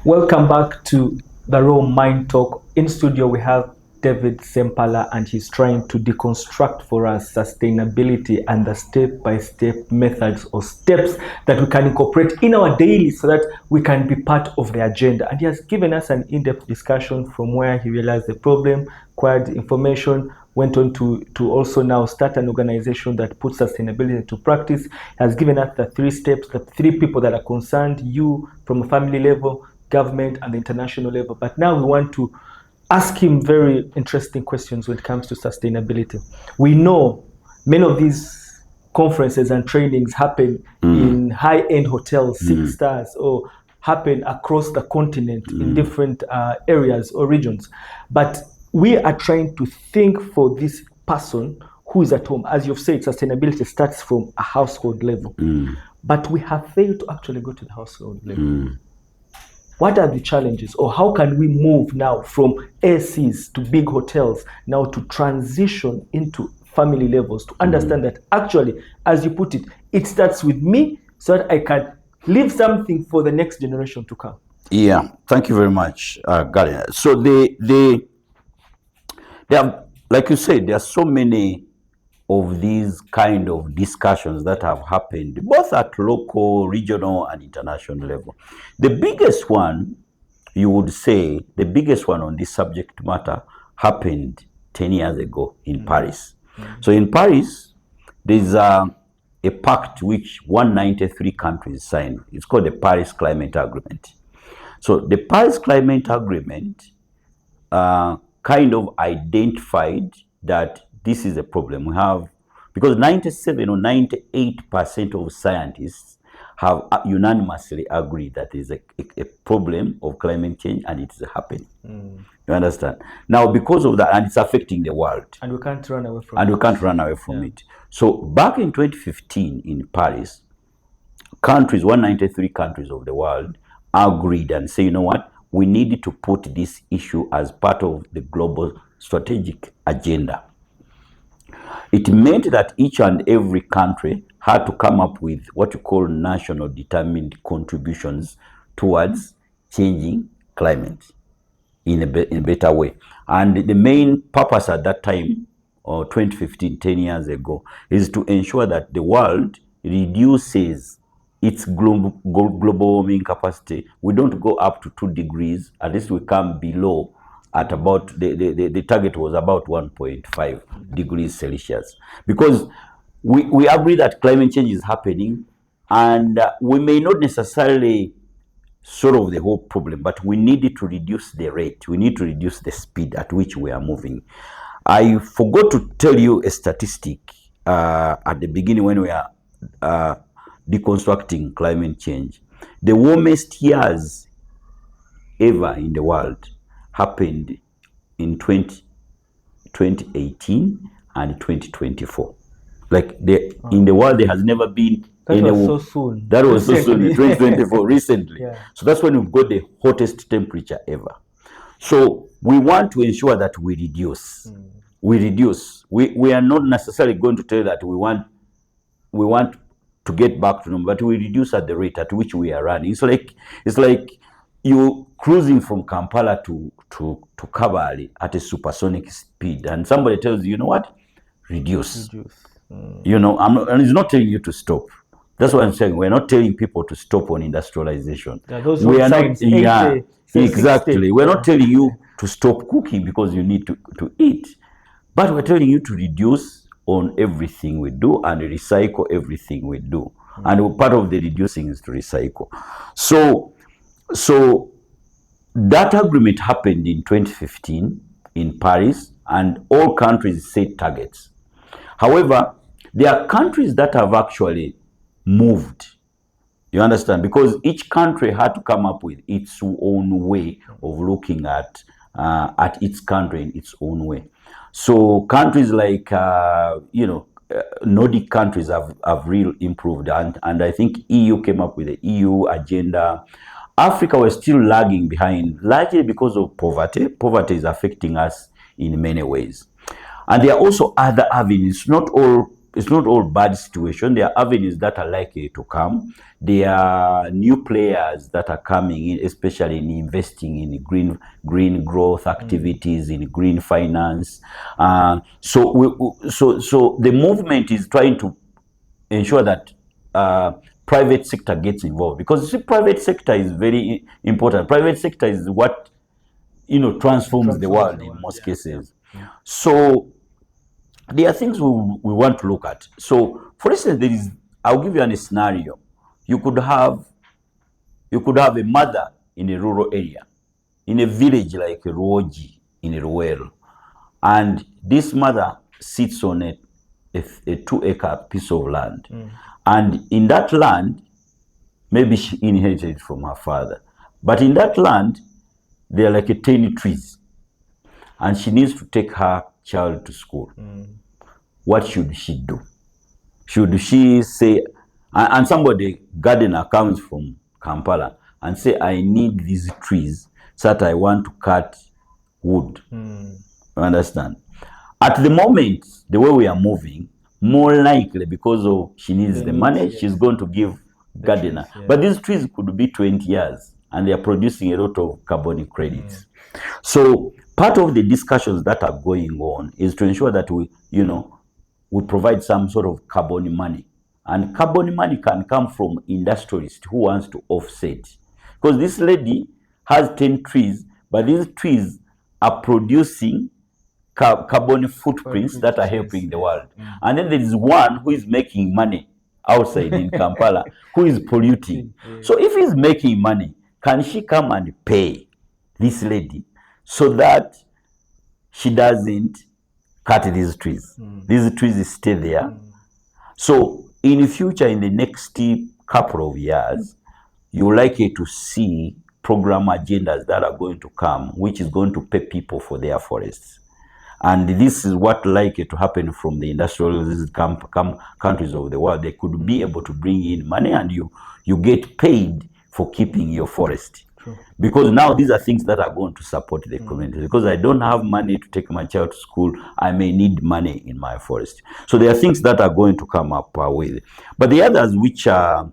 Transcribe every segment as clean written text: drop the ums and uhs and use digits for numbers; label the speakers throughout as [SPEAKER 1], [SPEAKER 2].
[SPEAKER 1] Welcome back to the Raw Mind Talk. In studio, we have David Sempala, and he's trying to deconstruct for us sustainability and the step-by-step methods or steps that we can incorporate in our daily so that we can be part of the agenda. And he has given us an in-depth discussion from where he realized the problem, acquired information, went on to also now start an organization that puts sustainability into practice. He has given us the 3 steps, the 3 people that are concerned, you from a family level, government, and the international level. But now we want to ask him very interesting questions when it comes to sustainability. We know many of these conferences and trainings happen in high-end hotels, 6 stars, or happen across the continent in different areas or regions. But we are trying to think for this person who is at home. As you've said, sustainability starts from a household level. But we have failed to actually go to the household level. What are the challenges, or how can we move now from ACs to big hotels now to transition into family levels to understand that actually, as you put it, it starts with me so that I can leave something for the next generation to come?
[SPEAKER 2] Yeah, thank you very much, Gardner. So there are, like you said, there are so many of these kind of discussions that have happened both at local, regional, and international level. The biggest one, you would say, the biggest one on this subject matter happened 10 years ago in Paris. So in Paris, there's a pact which 193 countries signed. It's called the Paris Climate Agreement. So the Paris Climate Agreement kind of identified that this is a problem we have, because 97 or 98% of scientists have unanimously agreed that there is a problem of climate change and it is happening. You understand? Now, because of that, and it's affecting the world.
[SPEAKER 1] And we can't run away from
[SPEAKER 2] it. And we can't run away from it. So back in 2015 in Paris, countries, 193 countries of the world, agreed and say, you know what? We need to put this issue as part of the global strategic agenda. It meant that each and every country had to come up with what you call national determined contributions towards changing climate in a better way. And the main purpose at that time, or 2015, 10 years ago, is to ensure that the world reduces its global warming capacity. We don't go up to 2 degrees, at least we come below at about, the target was about 1.5 degrees Celsius. Because we agree that climate change is happening, and we may not necessarily solve the whole problem, but we need to reduce the rate. We need to reduce the speed at which we are moving. I forgot to tell you a statistic at the beginning when we are deconstructing climate change. The warmest years ever in the world happened in 2018 and 2024. Like in the world, there has never been
[SPEAKER 1] That was so soon.
[SPEAKER 2] That was so soon, 2024, recently.
[SPEAKER 1] Yeah.
[SPEAKER 2] So that's when we've got the hottest temperature ever. So we want to ensure that we reduce. We reduce. We are not necessarily going to tell you that we want to get back to normal, but we reduce at the rate at which we are running. It's like you cruising from Kampala to Kabale at a supersonic speed, and somebody tells you, you know what, reduce. You know, and it's not telling you to stop. That's what I'm saying. We're not telling people to stop on industrialization.
[SPEAKER 1] We are not.
[SPEAKER 2] Exactly. We're not telling you to stop cooking because you need to eat, but we're telling you to reduce on everything we do and recycle everything we do. And part of the reducing is to recycle. So that agreement happened in 2015 in Paris, and all countries set targets. However, there are countries that have actually moved. You understand? Because each country had to come up with its own way of looking at its country in its own way. So countries like Nordic countries have really improved, and I think EU came up with the EU agenda. Africa was still lagging behind, largely because of poverty. Poverty is affecting us in many ways. And there are also other avenues. Not all it's not all bad situation. There are avenues that are likely to come. There are new players that are coming in, especially in investing in green growth activities, in green finance. So the movement is trying to ensure that private sector gets involved, because you see, private sector is very important. Private sector is what transforms the world in most cases. So there are things we want to look at. So, for instance, I'll give you a scenario. You could have a mother in a rural area, in a village like Ruoji in Ruel, and this mother sits on a 2-acre piece of land, and in that land, maybe she inherited it from her father, but in that land there are like 10 trees, and she needs to take her child to school. What should she do? Should she say, and somebody, gardener, comes from Kampala and say, I need these trees so that I want to cut wood. You understand? At the moment, the way we are moving, more likely, because of she needs the money, she's going to give gardener. But these trees could be 20 years and they are producing a lot of carbon credits. So part of the discussions that are going on is to ensure that we provide some sort of carbon money. And carbon money can come from industrialists who wants to offset. Because this lady has 10 trees, but these trees are producing carbon footprints that are helping the world. And then there is one who is making money outside in Kampala who is polluting. So if he's making money, can she come and pay this lady so that she doesn't cut these trees? These trees stay there. So in the future, in the next couple of years, you're likely to see program agendas that are going to come, which is going to pay people for their forests. And this is what likely to happen from the industrialized countries of the world. They could be able to bring in money, and you get paid for keeping your forest. True. Because now these are things that are going to support the community. Because I don't have money to take my child to school, I may need money in my forest. So there are things that are going to come up with. But the others which are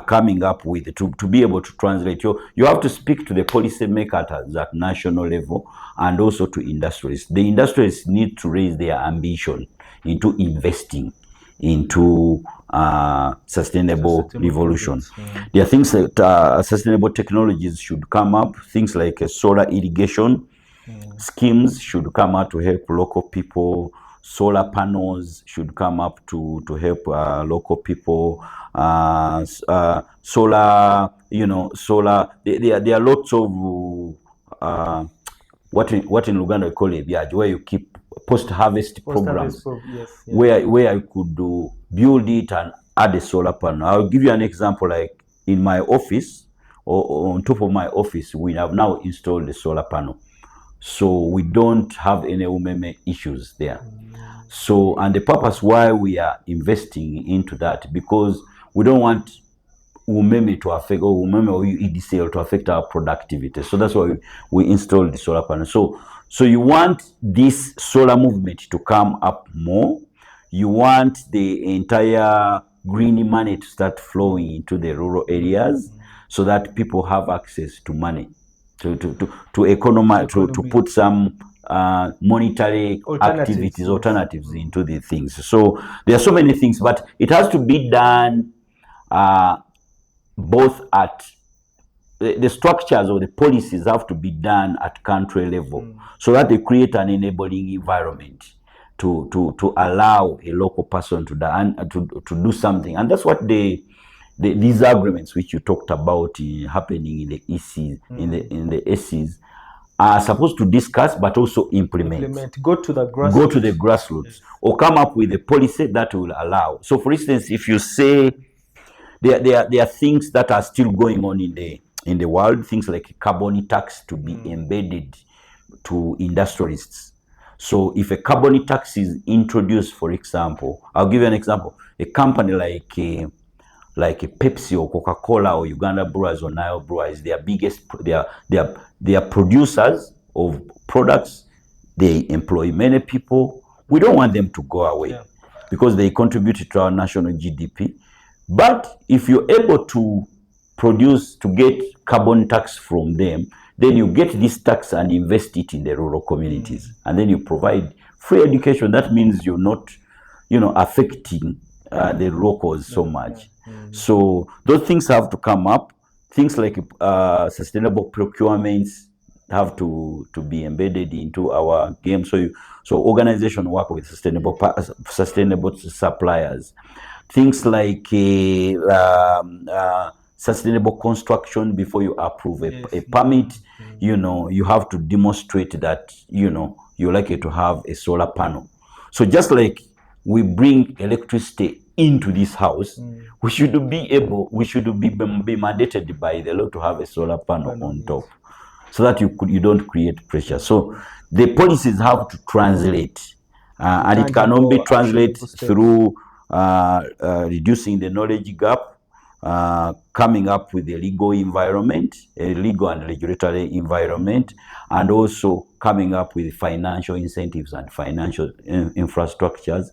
[SPEAKER 2] coming up with, to be able to translate, you have to speak to the policymakers at national level and also to industrialists. The industrialists need to raise their ambition into investing into sustainable revolution. There are things that sustainable technologies should come up, things like solar irrigation schemes should come out to help local people. Solar panels should come up to help local people. Solar, there are lots of what in Uganda we call it, where you keep post-harvest programs, where you could build it and add a solar panel. I'll give you an example. Like in my office, or on top of my office, we have now installed a solar panel, so we don't have any umeme issues there. So, and the purpose why we are investing into that, because we don't want umeme to affect, or umeme or EDCL to affect our productivity. So that's why we installed the solar panel. So you want this solar movement to come up more. You want the entire green money to start flowing into the rural areas, so that people have access to money, to economy, to put some monetary alternatives into the things. So there are so many things, but it has to be done both at the structures or the policies have to be done at country level, so that they create an enabling environment to allow a local person to do something. And that's what these agreements which you talked about happening in the ECs, in the SCs, are supposed to discuss, but also implement.
[SPEAKER 1] Go to the grassroots.
[SPEAKER 2] Or come up with a policy that will allow. So for instance, if you say there are things that are still going on in the world, things like carbon tax to be embedded to industrialists. So if a carbon tax is introduced, for example, I'll give you an example. A company like a Pepsi or Coca-Cola or Uganda Brewers or Nile Brewers, they are producers of products. They employ many people. We don't want them to go away. because they contribute to our national GDP. But if you're able to produce, to get carbon tax from them, then you get this tax and invest it in the rural communities. And then you provide free education. That means you're not, affecting the locals so much. So those things have to come up. Things like sustainable procurements have to be embedded into our game. So organization work with sustainable suppliers. Things like sustainable construction. Before you approve a permit, you have to demonstrate that you're likely to have a solar panel. So just like we bring electricity into this house, we should be mandated by the law to have a solar panel on top, so that you don't create pressure. So the policies have to translate, and it can only translate through reducing the knowledge gap, coming up with a legal environment, a legal and regulatory environment, and also coming up with financial incentives and financial infrastructures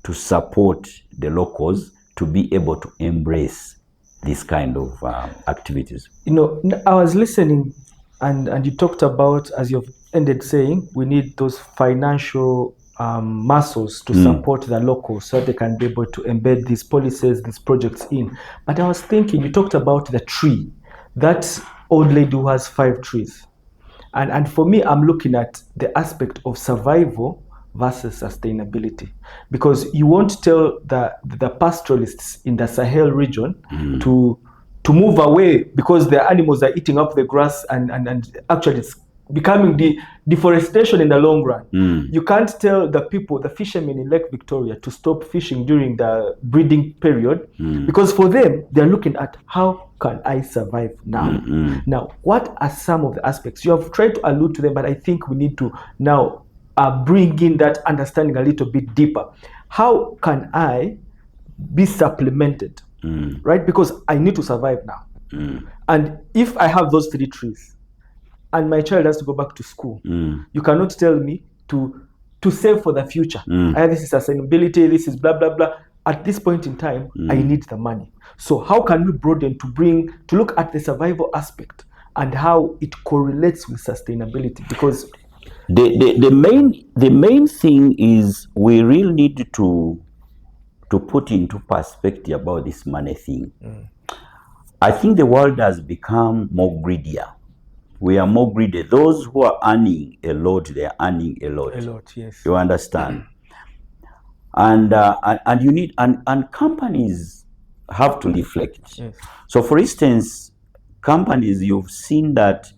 [SPEAKER 2] to support the locals to be able to embrace this kind of activities.
[SPEAKER 1] I was listening, and you talked about, as you've ended saying, we need those financial muscles to support the locals so they can be able to embed these policies, these projects in. But I was thinking, you talked about the tree, that old lady who has 5 trees. And for me, I'm looking at the aspect of survival versus sustainability, because you won't tell the pastoralists in the Sahel region to move away because the animals are eating up the grass, and actually it's becoming deforestation in the long run. You can't tell the people, the fishermen in Lake Victoria, to stop fishing during the breeding period, because for them, they're looking at how can I survive now? Now, what are some of the aspects? You have tried to allude to them, but I think we need to now bring in that understanding a little bit deeper. How can I be supplemented, right? Because I need to survive now. And if I have those 3 trees and my child has to go back to school, you cannot tell me to save for the future. This is sustainability, this is blah, blah, blah. At this point in time, I need the money. So how can we broaden to look at the survival aspect and how it correlates with sustainability? Because
[SPEAKER 2] the main thing is we really need to put into perspective about this money thing. I think the world has become more greedier. We are more greedy. Those who are earning a lot, they are earning a lot.
[SPEAKER 1] A lot, yes.
[SPEAKER 2] You understand? And you need, and companies have to reflect.
[SPEAKER 1] Yes.
[SPEAKER 2] So for instance, companies, you've seen that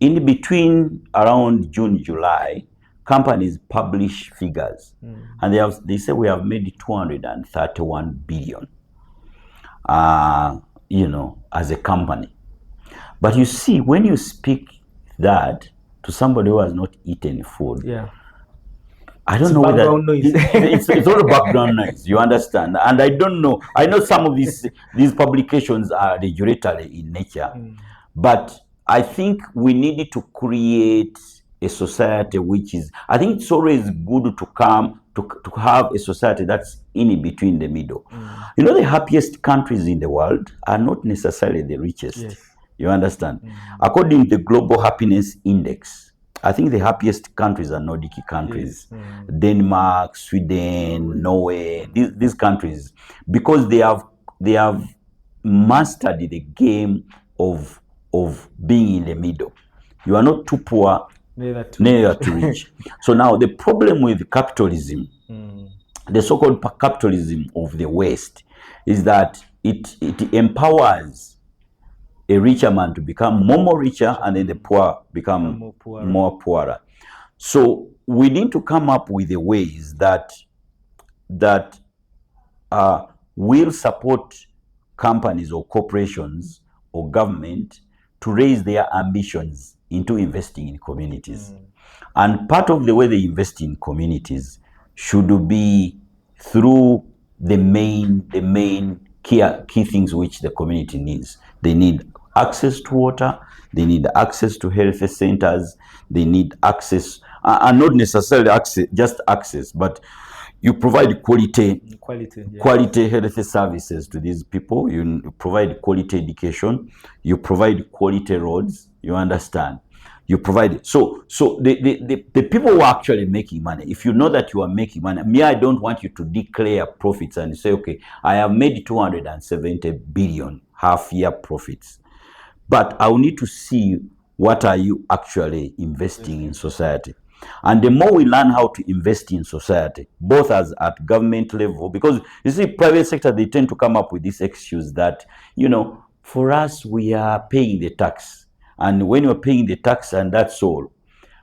[SPEAKER 2] in between around June, July, companies publish figures, and they say we have made 231 billion, as a company. But you see, when you speak that to somebody who has not eaten food, I don't know whether it's all background noise. You understand? And I don't know. I know some of these publications are regulatory in nature, but I think we need to create a society which is. I think it's always good to have a society that's in between the middle. The happiest countries in the world are not necessarily the richest.
[SPEAKER 1] Yes.
[SPEAKER 2] You understand? According to the Global Happiness Index, I think the happiest countries are Nordic countries, Denmark, Sweden, Norway. These countries, because they have mastered the game of being in the middle. You are not too poor, neither too rich. So now the problem with capitalism, the so-called capitalism of the West, is that it empowers a richer man to become more richer, and then the poor become more poorer. So we need to come up with the ways that will support companies or corporations or government to raise their ambitions into investing in communities. And part of the way they invest in communities should be through the main key things which the community needs. They need access to water, they need access to health centers, they need access, and not necessarily access, just access, but You provide quality
[SPEAKER 1] yeah.
[SPEAKER 2] health services to these people. You provide quality education. You provide quality roads. You understand? You provide so the people who are actually making money. If you know that you are making money, me, I don't want you to declare profits and say, okay, I have made 270 billion half year profits, but I will need to see what are you actually investing in society. And the more we learn how to invest in society, both as at government level, because you see, private sector, they tend to come up with this excuse that, for us, we are paying the tax. And when you're paying the tax, and that's all.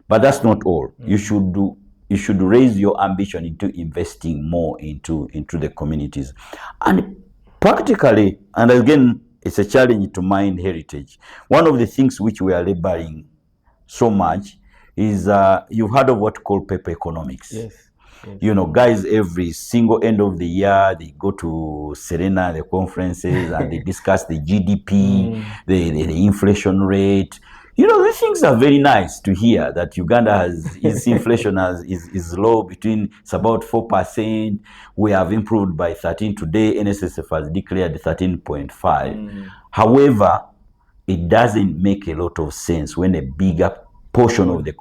[SPEAKER 2] But that's not all. You should raise your ambition into investing more into the communities. And practically, and again, it's a challenge to mind heritage. One of the things which we are laboring so much is you've heard of what called paper economics.
[SPEAKER 1] Yes.
[SPEAKER 2] Guys, every single end of the year, they go to Serena, the conferences, and they discuss the GDP, the inflation rate. These things are very nice to hear, that Uganda has its inflation is low, it's about 4%. We have improved by 13 today. NSSF has declared 13.5. However, it doesn't make a lot of sense when a bigger portion of the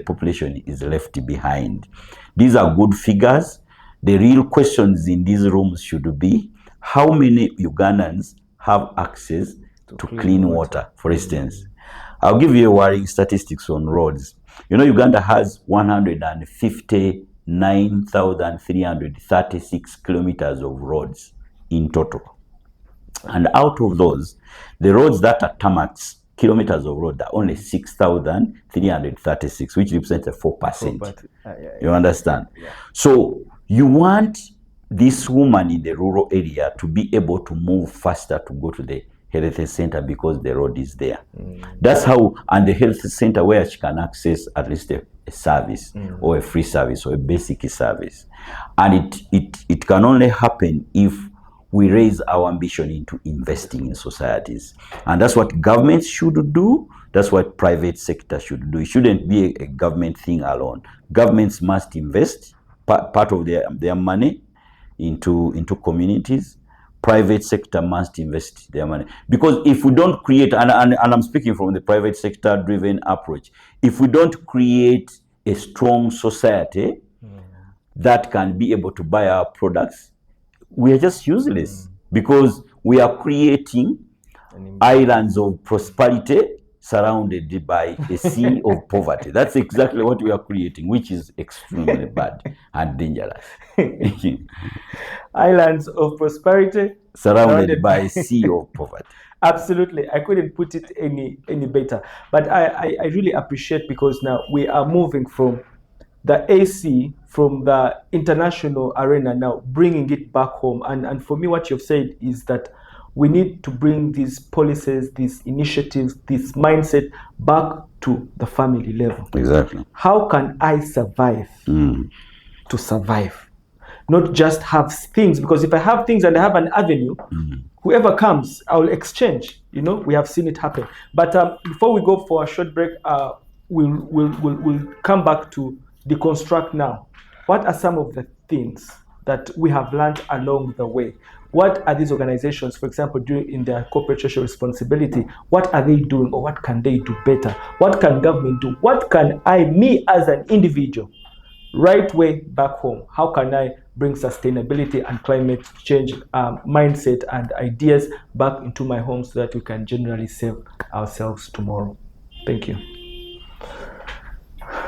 [SPEAKER 2] population is left behind. These are good figures. The real questions in these rooms should be, how many Ugandans have access to clean water, for instance? I'll give you a worrying statistics on roads. Uganda has 159,336 kilometers of roads in total. And out of those, the roads that are tarmacs, kilometers of road, are only 6,336, which represents a 4%. You understand?
[SPEAKER 1] Yeah.
[SPEAKER 2] So you want this woman in the rural area to be able to move faster to go to the health center because the road is there. That's how, and the health center where she can access at least a service or a free service or a basic service. And it can only happen if we raise our ambition into investing in societies. And that's what governments should do. That's what private sector should do. It shouldn't be a government thing alone. Governments must invest part of their money into communities. Private sector must invest their money. Because if we don't create, and I'm speaking from the private sector driven approach, if we don't create a strong society that can be able to buy our products, we are just useless, because we are creating islands of prosperity surrounded by a sea of poverty. That's exactly what we are creating, which is extremely bad and dangerous.
[SPEAKER 1] Islands of prosperity
[SPEAKER 2] surrounded by a sea of poverty.
[SPEAKER 1] Absolutely. I couldn't put it any better. But I really appreciate, because now we are moving from the AC, from the international arena, now bringing it back home. And for me, what you've said is that we need to bring these policies, these initiatives, this mindset back to the family level.
[SPEAKER 2] Exactly.
[SPEAKER 1] How can I survive to survive? Not just have things, because if I have things and I have an avenue, whoever comes, I'll exchange. We have seen it happen. But before we go for a short break, we'll come back to deconstruct now. What are some of the things that we have learned along the way? What are these organizations, for example, doing in their corporate social responsibility? What are they doing, or what can they do better? What can government do? What can me as an individual, right way back home, how can I bring sustainability and climate change mindset and ideas back into my home so that we can generally save ourselves tomorrow? Thank you.